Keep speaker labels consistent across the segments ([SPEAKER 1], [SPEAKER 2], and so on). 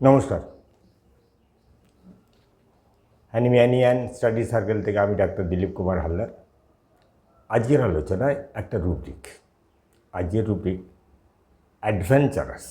[SPEAKER 1] নমস্কার। অ্যানিমিয়ানিয়ান study circle থেকে আমি ডাক্তার দিলীপ কুমার হালদার। আজকের আলোচনায় একটা রুব্রিক। আজকের রুব্রিক অ্যাডভেঞ্চারাস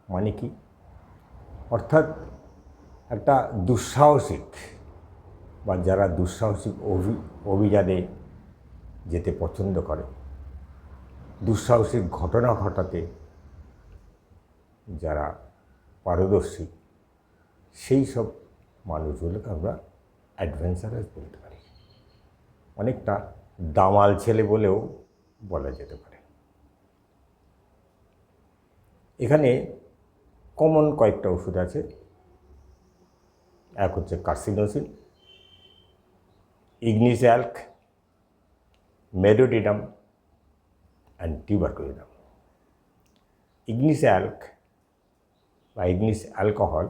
[SPEAKER 1] মানে কি, অর্থাৎ একটা দুঃসাহসিক বা যারা দুঃসাহসিক অভিযানে যেতে পছন্দ করে, দুঃসাহসিক ঘটনা ঘটাতে যারা পারদর্শী, সেই সব মানুষগুলোকে আমরা অ্যাডভেঞ্চারাস বলতে পারি। অনেকটা দামাল ছেলে বলেও বলা যেতে পারে। এখানে কমন কয়েকটা ওষুধ আছে। এক হচ্ছে carcinosin, ignis alc, medorrhinum and tuberculinum. Ignis alc বা ইগনিস অ্যালকোহল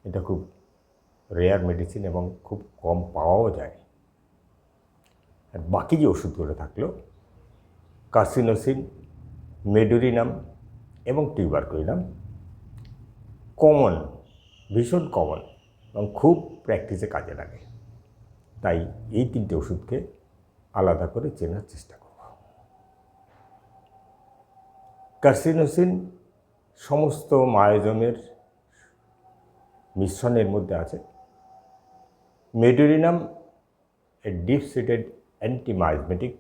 [SPEAKER 1] এটা খুব রেয়ার মেডিসিন এবং খুব কম পাওয়াও যায়। আর বাকি যে ওষুধগুলো থাকলো কার্সিনোসিন, মেডোডিনাম এবং টিউবারকুলিনাম কমন, ভীষণ কমন এবং খুব প্র্যাকটিসে কাজে লাগে। তাই এই তিনটে ওষুধকে আলাদা করে চেনার চেষ্টা করব। কার্সিনোসিন সমস্ত মায়োজমের মিশ্রণের মধ্যে আছে। মেডোডিনাম এ ডিপ সিটেড অ্যান্টিমায়োজমেটিক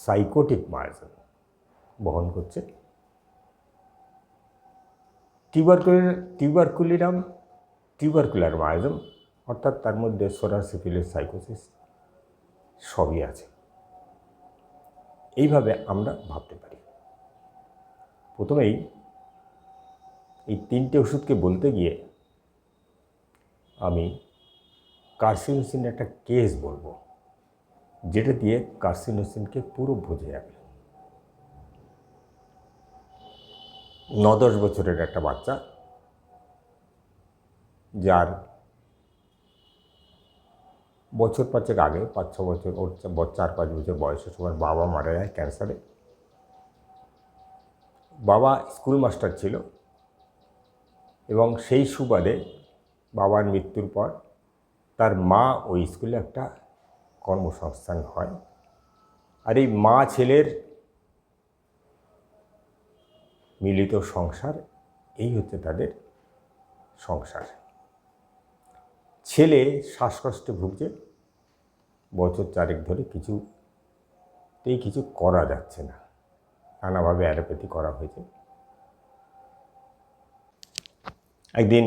[SPEAKER 1] সাইকোটিক মায়োজম বহন করছে। টিউবারকুলিনাম টিউবারকুলার মায়োজম, অর্থাৎ তার মধ্যে সোরা সিফিলিস, সাইকোসিস সবই আছে। এইভাবে আমরা ভাবতে পারি। প্রথমেই এই তিনটে ওষুধকে বলতে গিয়ে আমি কার্সিনোসিনের একটা কেস বলবো, যেটা দিয়ে কার্সিনোসিনকে পুরো বোঝা যাবে। 9-10 বছরের একটা বাচ্চা, যার বছর 5 আগে, 5-6 বছর, ওর 4-5 বছর বয়সের সময় বাবা মারা যায় ক্যান্সারে। বাবা স্কুল মাস্টার ছিল এবং সেই সুবাদে বাবার মৃত্যুর পর তার মা ওই স্কুলে একটা কর্মসংস্থান হয়। আর এই মা ছেলের মিলিত সংসার, এই হচ্ছে তাদের সংসার। ছেলে শ্বাসকষ্টে ভুগছে, বছর 4 ধরে কিছু করা যাচ্ছে না, নানাভাবে অ্যালোপ্যাথি করা হয়েছে। একদিন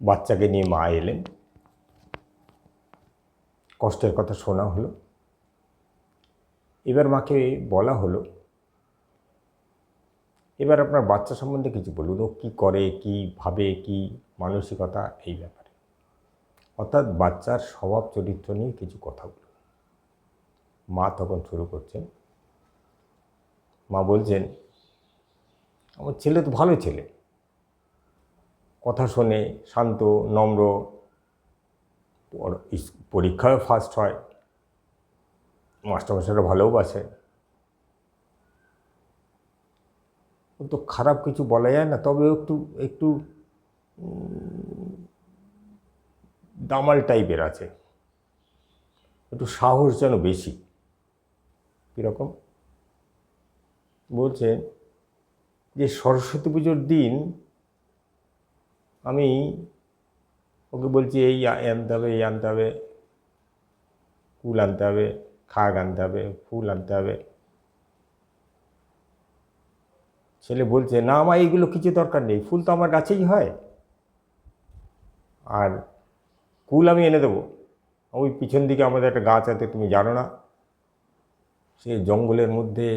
[SPEAKER 1] বাচ্চাকে নিয়ে মা এলেন, কষ্টের কথা শোনা হলো। এবার মাকে বলা হলো, এবার আপনার বাচ্চা সম্বন্ধে কিছু বলুন, ও কী করে, কী ভাবে, কী মানসিকতা, এই ব্যাপারে, অর্থাৎ বাচ্চার স্বভাব চরিত্র নিয়ে কিছু কথা বলুন। মা তখন শুরু করছেন। মা বলছেন, আমার ছেলে তো ভালো ছেলে, কথা শোনে, শান্ত, নম্র, পরীক্ষায় ফার্স্ট হয়, মাস্টারমশাইরা ভালোবাসে। ও তো খারাপ কিছু বলা যায় না, তবে একটু একটু দামাল টাইপের আছে, একটু সাহস যেন বেশি। কীরকম? বলছেন যে সরস্বতী পুজোর দিন আমি ওকে বলছি এই আনতে হবে, এই আনতে হবে, কুল আনতে হবে, খাগ আনতে হবে, ফুল আনতে হবে। ছেলে বলছে, না আমার এইগুলো কিছু দরকার নেই, ফুল তো আমার গাছেই হয়, আর কুল আমি এনে দেবো। ওই পিছন দিকে আমাদের একটা গাছ আছে, তুমি জানো না, সে জঙ্গলের মধ্যে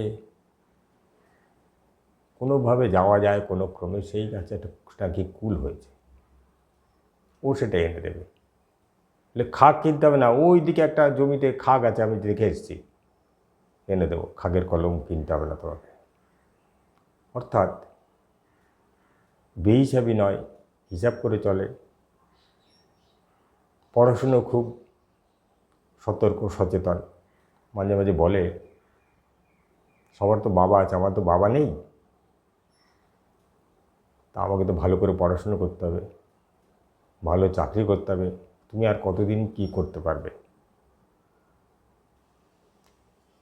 [SPEAKER 1] কোনোভাবে যাওয়া যায় কোনো ক্রমে, সেই গাছে একটা নাকি কুল হয়েছে, ও সেটা এনে দেবে। বলে খাগ কিনতে হবে না, ওই দিকে একটা জমিতে খাগ আছে, আমি দেখে এসেছি, এনে দেবো, খাগের কলম কিনতে হবে না তোমাকে। অর্থাৎ বেহিসাবি নয়, হিসাব করে চলে, পড়াশুনো খুব সতর্ক সচেতন। মাঝে মাঝে বলে সবার তো বাবা আছে, আমার তো বাবা নেই। তা আমাকে তো ভালো করে পড়াশুনো করতে হবে, ভালো চাকরি করতে হবে। তুমি আর কতদিন কি করতে পারবে?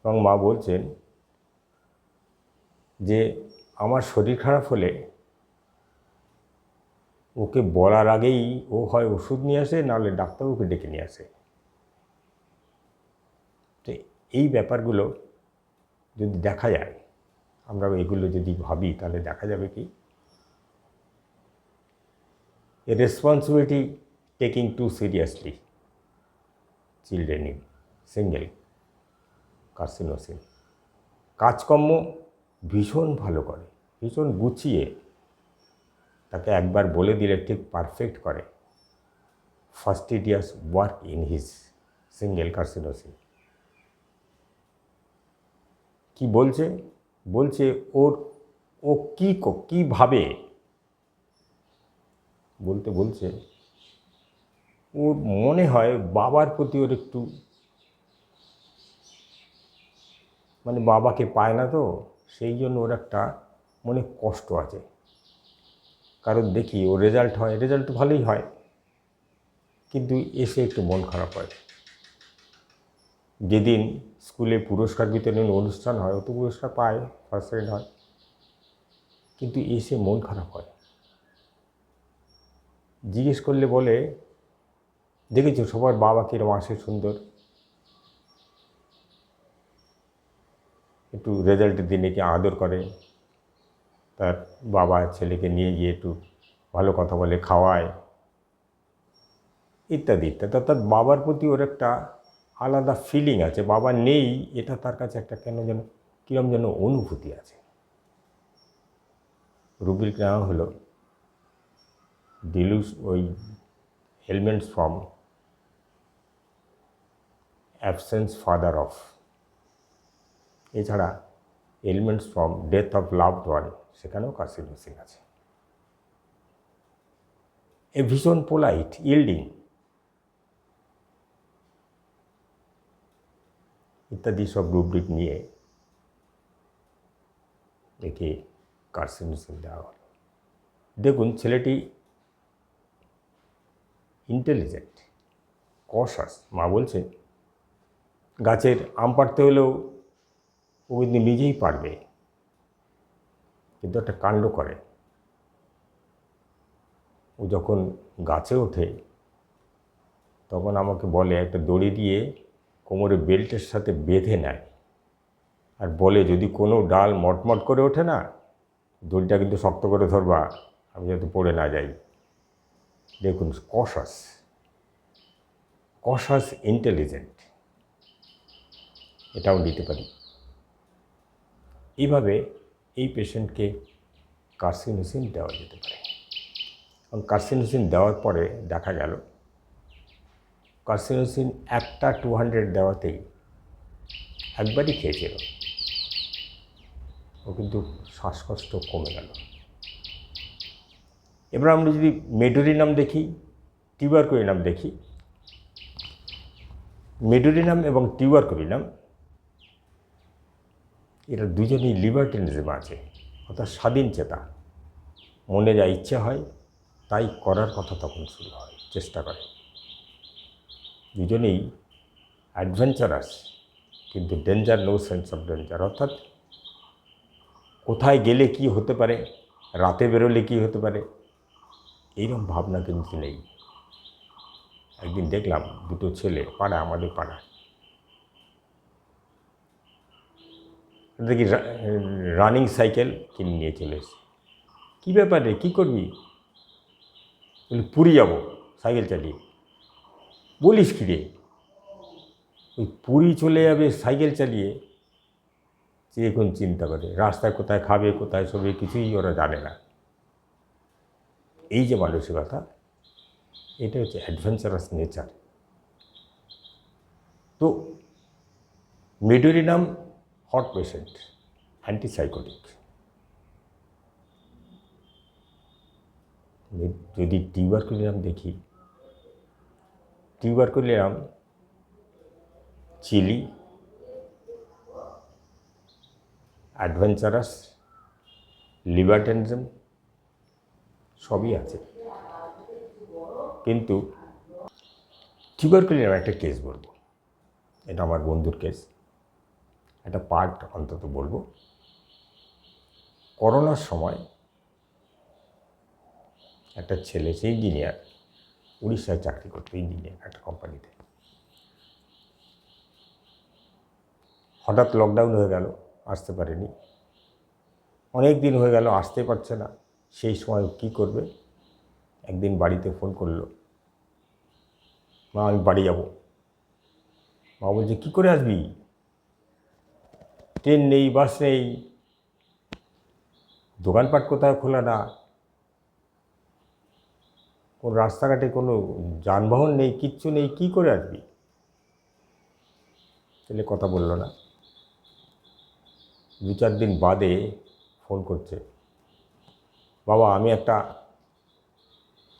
[SPEAKER 1] এবং মা বলছেন যে আমার শরীর খারাপ হলে ওকে বলার আগেই ও হয় ওষুধ নিয়ে আসে, নাহলে ডাক্তারবাবুকে ডেকে নিয়ে আসে। তো এই ব্যাপারগুলো যদি দেখা যায়, আমরা এগুলো যদি ভাবি, তাহলে দেখা যাবে কি a responsibility taking too seriously children in single carcinosin. কাজকর্ম ভীষণ ভালো করে, ভীষণ গুছিয়ে, তাকে একবার বলে দিলে ঠিক পারফেক্ট করে। Fastidious work in his single carcinosin. কি বলছে? বলছে ও কি ভাবে, বলছে ওর মনে হয় বাবার প্রতি ওর একটু, মানে বাবাকে পায় না তো, সেই জন্য ওর একটা মনে কষ্ট আছে। কারণ দেখি ওর রেজাল্ট তো ভালোই হয়, কিন্তু এসে একটু মন খারাপ হয়। যেদিন স্কুলে পুরস্কার বিতরণ অনুষ্ঠান হয়, ও তো পুরস্কার পায়, ফার্স্ট সেকেন্ড হয়, কিন্তু এসে মন খারাপ হয়। জিজ্ঞেস করলে বলে, দেখেছো সবার বাবা কিরম আসে সুন্দর, একটু রেজাল্টের দিনে কি আদর করে, তার বাবা ছেলেকে নিয়ে গিয়ে একটু ভালো কথা বলে, খাওয়ায়, ইত্যাদি ইত্যাদি। অর্থাৎ বাবার প্রতি ওর একটা আলাদা ফিলিং আছে। বাবা নেই, এটা তার কাছে একটা কেন যেন কীরকম যেন অনুভূতি আছে। রুবিক নেওয়া হলো ডিলুস ওই elements from absence father of, এছাড়া elements from death of loved one, সেখানেও কার্সিনোসিন আছে। এ ভীষণ পোলাইট, ইল্ডিং ইত্যাদি সব রুব্রিক নিয়ে একে কার্সিনোসিন দেওয়া হলো। দেখুন ছেলেটি ইন্টেলিজেন্ট, কশাস। মা বলছে গাছের আম পাড়তে হলেও ও কিন্তু নিজেই পারবে, কিন্তু একটা কাণ্ড করে। ও যখন গাছে ওঠে তখন আমাকে বলে একটা দড়ি দিয়ে কোমরে বেল্টের সাথে বেঁধে নেয়, আর বলে যদি কোনো ডাল মটমট করে ওঠে না, দড়িটা কিন্তু শক্ত করে ধরবা, আমি যাতে পড়ে না যাই। দেখুন কশাস ইন্টেলিজেন্ট, এটাও নিতে পারি। এইভাবে এই পেশেন্টকে কার্সিনোসিন দেওয়া যেতে পারে। এবং কার্সিনোসিন দেওয়ার পরে দেখা গেল কার্সিনোসিন একটা 200 দেওয়াতেই একবারই খেয়েছিল, ও কিন্তু শ্বাসকষ্ট কমে গেল। এবার আমরা যদি মেডোরিনাম দেখি, টিউবারকুলিনাম দেখি, মেডোরিনাম এবং টিউবারকুলিনাম এরা দুজনেই লিবার্টিনিজম আছে, অর্থাৎ স্বাধীন চেতা। মনে যা ইচ্ছে হয় তাই করার কথা তখন শুরু হয়, চেষ্টা করে। দুজনেই অ্যাডভেঞ্চারাস, কিন্তু danger no sense of danger, অর্থাৎ কোথায় গেলে কি হতে পারে, রাতে বেরোলে কি হতে পারে, এইরকম ভাবনা কিন্তু নেই। একদিন দেখলাম দুটো ছেলে আমাদের পাড়ায় দেখি রানিং সাইকেল কিনে নিয়ে চলে এসে, কী ব্যাপার রে, কী করবি? বলি পুরী যাবো সাইকেল চালিয়ে। বলিস কী রে? ওই পুরী চলে যাবে সাইকেল চালিয়ে, যে এখন চিন্তা করে রাস্তায় কোথায় খাবে, কোথায় শোবে, কিছুই ওরা জানে না। এই যে মানসিকতা, এটা হচ্ছে অ্যাডভেঞ্চারাস নেচার। তো মেডোরিনাম হট পেশেন্ট, অ্যান্টিসাইকোটিক। যদি টিউবারকুলিনাম দেখি, টিউবারকুলিনাম চিলি, অ্যাডভেঞ্চারাস, লিবার্টেনিজম সবই আছে। কিন্তু টিউবারকুলিনের একটা কেস বলবো, এটা আমার বন্ধুর কেস, একটা পার্ট অন্তত বলবো। করোনার সময় একটা ছেলে, সে ইঞ্জিনিয়ার, উড়িষ্যায় চাকরি করতো ইঞ্জিনিয়ার একটা কোম্পানিতে। হঠাৎ লকডাউন হয়ে গেল, আসতে পারেনি, অনেক দিন হয়ে গেল আসতে পারছে না। সেই সময় কী করবে, একদিন বাড়িতে ফোন করলো, মা আমি বাড়ি যাব। মা বলছে কী করে আসবি, ট্রেন নেই, বাস নেই, দোকানপাট কোথাও খোলা না, কোন রাস্তাঘাটে কোনো যানবাহন নেই, কিচ্ছু নেই, কী করে আসবি। ছেলে কথা বলল না। 2-4 দিন বাদে ফোন করছে, বাবা আমি একটা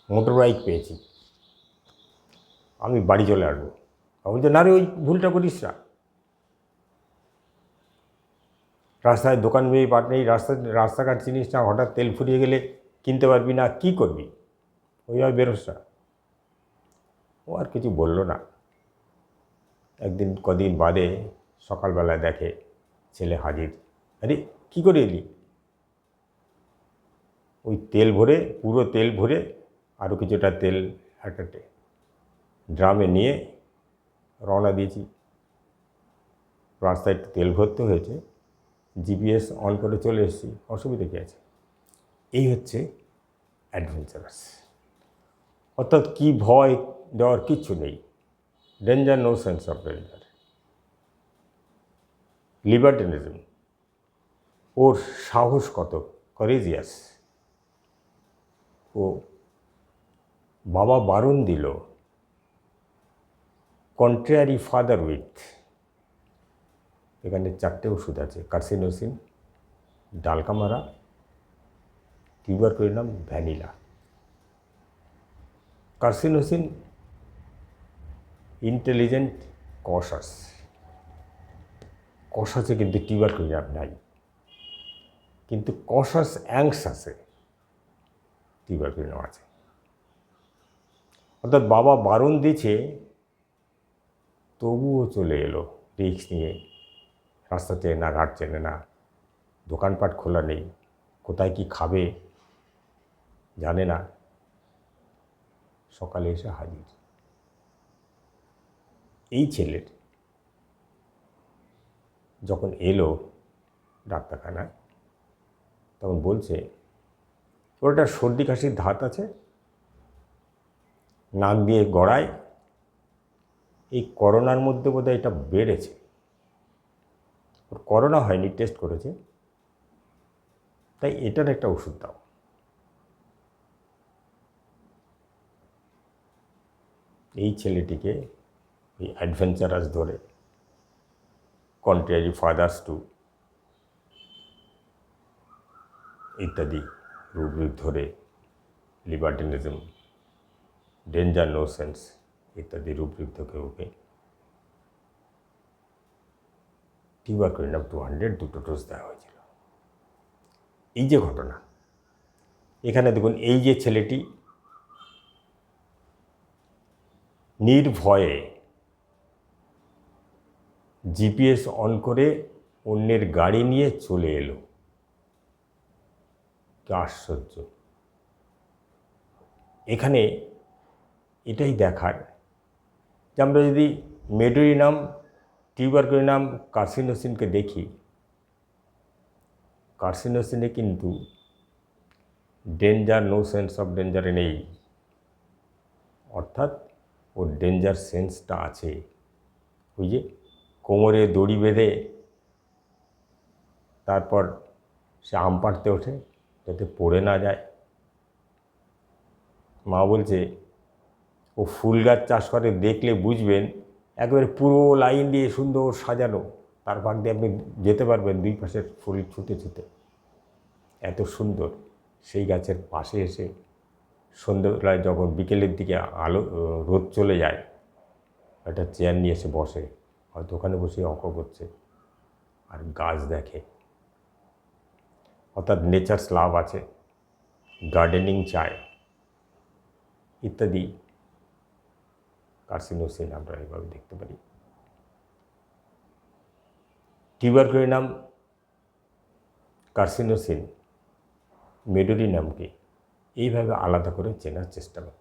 [SPEAKER 1] মোটর বাইক পেয়েছি, আমি বাড়ি চলে আসবো। বাবা বলছে না রে, ওই ভুলটা করিস না, রাস্তায় দোকান নেই, পাট নেই, রাস্তাঘাট চিনিস না, হঠাৎ তেল ফুরিয়ে গেলে কিনতে পারবি না, কী করবি, ওইভাবে বেরোস না। ও আর কিছু বলল না। কদিন বাদে সকালবেলায় দেখে ছেলে হাজির। আরে কী করে এলি? ওই তেল ভরে, পুরো তেল ভরে, আরও কিছুটা তেল একটা ড্রামে নিয়ে রওনা দিয়েছি। রাস্তায় একটু তেল ভরতে হয়েছে, জিপিএস অন করে চলে এসেছি, অসুবিধা কী আছে। এই হচ্ছে অ্যাডভেঞ্চারাস, অর্থাৎ কি ভয় দেওয়ার কিচ্ছু নেই। Danger, no sense of danger. Libertinism, ওর সাহস কত, করেজিয়াস। ও বাবা বারণ দিল, কন্ট্রারি ফাদার উইথ, এখানে 4টে ওষুধ আছে, carcinosin, dulcamara, tuberculinum, vanilla. Carcinosin intelligent, conscious, কশাসে কিন্তু টিউবারকুলিনাম নাই, কিন্তু কশাস অ্যাংসাসে টিউবারকুলিনাম আছে। অর্থাৎ বাবা বারণ দিচ্ছে, তবুও চলে এলো রিস্ক নিয়ে। রাস্তা চেনে না, ঘাট চেনে না, দোকানপাট খোলা নেই, কোথায় কি খাবে জানে না, সকালে এসে হাজির। এই ছেলের যখন এলো ডাক্তারখানায়, তখন বলছে ওর একটা সর্দি কাশির ধাত আছে, নাক দিয়ে গড়ায়, এই করোনার মধ্যে বোধহয় এটা বেড়েছে। ওর করোনা হয়নি, টেস্ট করেছে, তাই এটার একটা ওষুধ দাও। এই ছেলেটিকে এই অ্যাডভেঞ্চারাস ধরে, কন্ট্রারি ফাদার্স টু ইত্যাদি রূপরেখ ধরে, লিবার্টেনিজম, ডেঞ্জার, নো সেন্স ইত্যাদি রূপরেখ থেকে ওকে টিউবারকুলিনাম 200 দুটো ডোজ দেওয়া হয়েছিল। এই যে ঘটনা, এখানে দেখুন, এই যে ছেলেটি নির্ভয়ে জিপিএস অন করে অন্যের গাড়ি নিয়ে চলে এলো, কি আশ্চর্য। এখানে এটাই দেখার যে আমরা যদি মেডোরিনাম, টিউবারকুলিনাম, কার্সিনোসিনকে দেখি, কার্সিনোসিনে কিন্তু ডেঞ্জার, নো সেন্স অফ ডেঞ্জারে নেই, অর্থাৎ ওর ডেঞ্জার সেন্সটা আছে। ওই যে কোমরে দড়ি বেঁধে তারপর সে আম পাড়তে ওঠে যাতে পড়ে না যায়। মা বলছে ও ফুল গাছ চাষ করে, দেখলে বুঝবেন একবারে পুরো লাইন দিয়ে সুন্দর সাজানো, তার ভাগ দিয়ে আপনি যেতে পারবেন দুই পাশের ফুল ছুটে ছুটে, এত সুন্দর। সেই গাছের পাশে এসে সন্ধ্যেবেলায় যখন বিকেলের দিকে রোদ চলে যায়, একটা চেয়ার নিয়ে এসে বসে, হয়তো ওখানে বসে অঙ্ক করছে আর গাছ দেখে। অর্থাৎ নেচার্স লাভ আছে, গার্ডেনিং চায় ইত্যাদি কার্সিনোসিন আমরা এভাবে দেখতে পারি। টিউবারকুলিনাম, কার্সিনোসিন, মেডোরিনামকে এইভাবে আলাদা করে চেনার চেষ্টা করতে